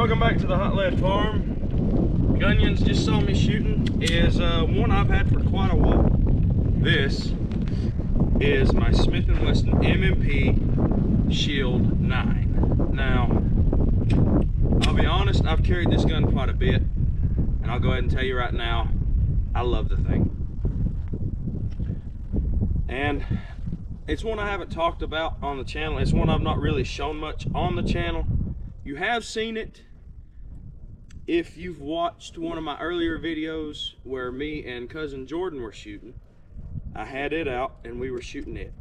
Welcome back to the Hot Lead Farm. Gunyons just saw me shooting is one I've had for quite a while. This is my Smith & Wesson M&P Sheild 9. Now, I'll be honest, I've carried this gun quite a bit, and I'll go ahead and tell you right now, I love the thing. And it's one I haven't talked about on the channel. It's one I've not really shown much on the channel. You have seen it if you've watched one of my earlier videos where me and cousin Jordan were shooting. I had it out and we were shooting it.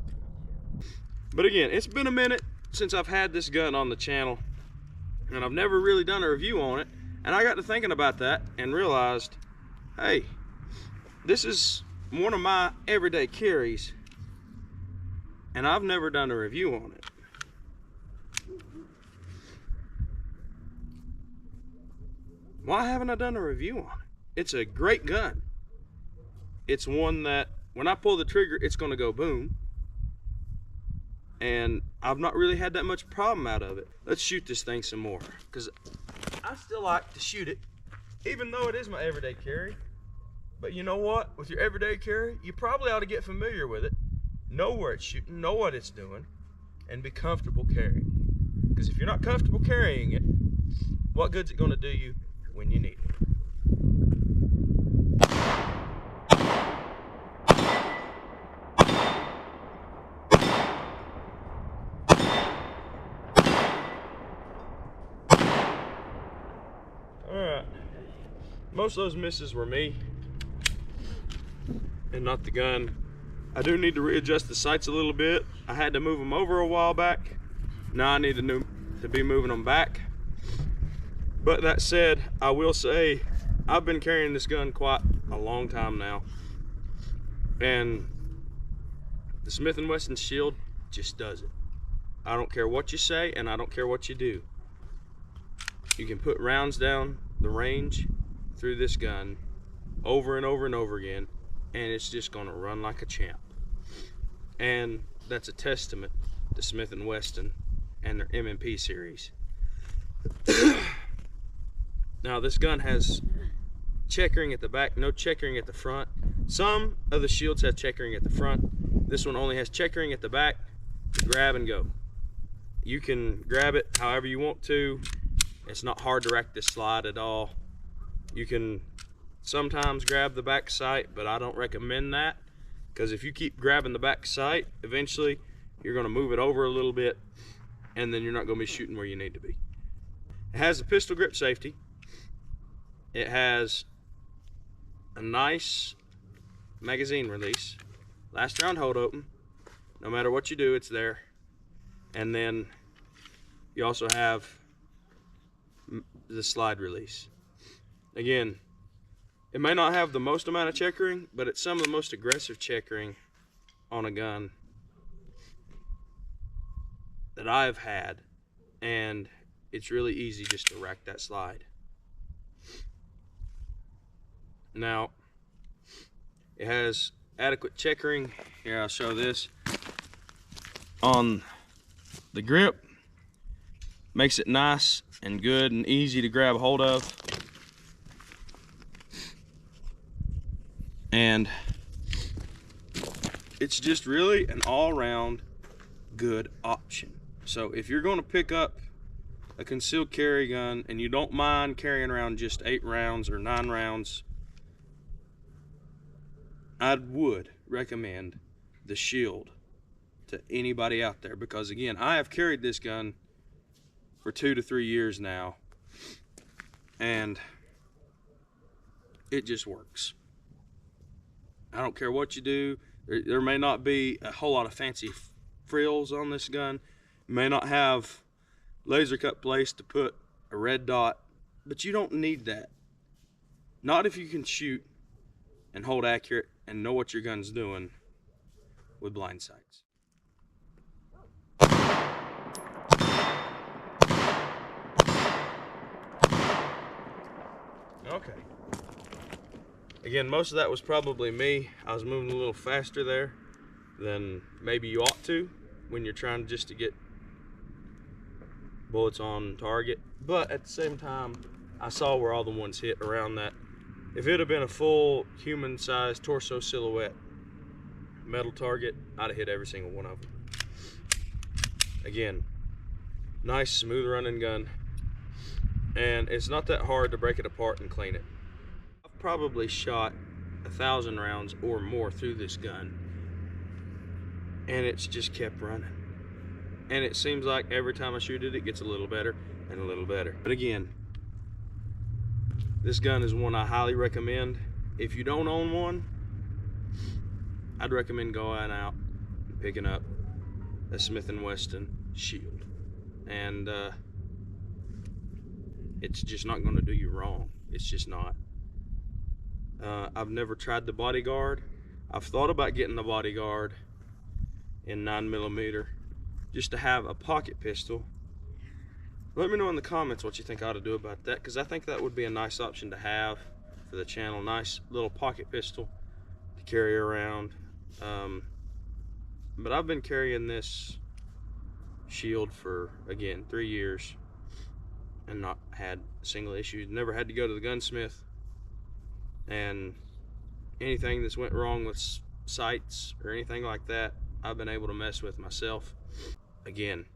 But again, it's been a minute since I've had this gun on the channel, and I've never really done a review on it. And I got to thinking about that and realized, hey, this is one of my everyday carries, and I've never done a review on it. Why haven't I done a review on it? It's a great gun. It's one that when I pull the trigger, it's going to go boom. And I've not really had that much problem out of it. Let's shoot this thing some more, because I still like to shoot it, even though it is my everyday carry. But you know what? With your everyday carry, you probably ought to get familiar with it, know where it's shooting, know what it's doing, and be comfortable carrying. Because if you're not comfortable carrying it, what good's it going to do you when you need it? Alright, most of those misses were me and not the gun. I do need to readjust the sights a little bit. I had to move them over a while back. Now I need to be moving them back. But that said, I will say I've been carrying this gun quite a long time now, and the Smith & Wesson Sheild just does it. I don't care what you say, and I don't care what you do. You can put rounds down the range through this gun over and over and over again, and it's just gonna run like a champ. And that's a testament to Smith & Wesson and their M&P series. Now this gun has checkering at the back, no checkering at the front. Some of the Shields have checkering at the front. This one only has checkering at the back to grab and go. You can grab it however you want to. It's not hard to rack this slide at all. You can sometimes grab the back sight, but I don't recommend that, because if you keep grabbing the back sight, eventually you're going to move it over a little bit, and then you're not going to be shooting where you need to be. It has a pistol grip safety. It has a nice magazine release, last round hold open. No matter what you do, it's there. And then you also have the slide release. Again, it may not have the most amount of checkering, but it's some of the most aggressive checkering on a gun that I've had, and it's really easy just to rack that slide. Now, it has adequate checkering. Here, I'll show this. On the grip, makes it nice and good and easy to grab a hold of. And it's just really an all-around good option. So if you're going to pick up a concealed carry gun and you don't mind carrying around just 8 rounds or 9 rounds, I would recommend the Sheild to anybody out there, because again, I have carried this gun for 2 to 3 years now, and it just works. I don't care what you do. There may not be a whole lot of fancy frills on this gun. You may not have laser cut place to put a red dot, but you don't need that. Not if you can shoot and hold accurate and know what your gun's doing with blind sights. Okay. Again, most of that was probably me. I was moving a little faster there than maybe you ought to when you're trying just to get bullets on target, but at the same time, I saw where all the ones hit around that. If it had been a full human-sized torso silhouette metal target, I'd have hit every single one of them. Again, nice smooth running gun, and it's not that hard to break it apart and clean it. I've probably shot 1,000 rounds or more through this gun, and it's just kept running. And it seems like every time I shoot it, it gets a little better and a little better. But again, this gun is one I highly recommend. If you don't own one, I'd recommend going out and picking up a Smith & Wesson Shield. And it's just not going to do you wrong. It's just not. I've never tried the Bodyguard. I've thought about getting the Bodyguard in 9mm just to have a pocket pistol. Let me know in the comments what you think I ought to do about that, because I think that would be a nice option to have for the channel. Nice little pocket pistol to carry around. But I've been carrying this Shield for, again, 3 years and not had a single issue. Never had to go to the gunsmith, and anything that's went wrong with sights or anything like that, I've been able to mess with myself. Again,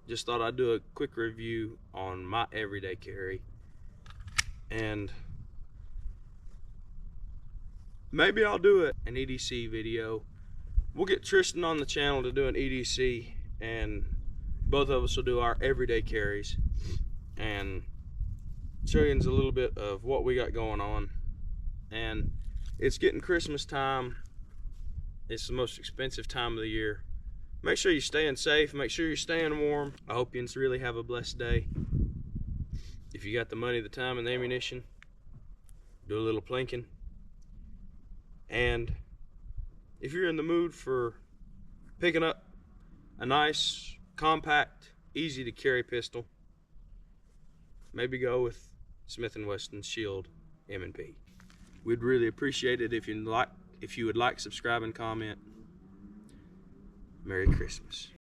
just thought I'd do a quick review on my everyday carry, and maybe I'll do an EDC video. We'll get Tristan on the channel to do an EDC, and both of us will do our everyday carries and show you a little bit of what we got going on. And it's getting Christmas time. It's the most expensive time of the year. Make sure you're staying safe. Make sure you're staying warm. I hope you really have a blessed day. If you got the money, the time, and the ammunition, do a little plinking. And if you're in the mood for picking up a nice, compact, easy to carry pistol, maybe go with Smith & Wesson Shield M&P. We'd really appreciate it if you would like, subscribe, and comment. Merry Christmas.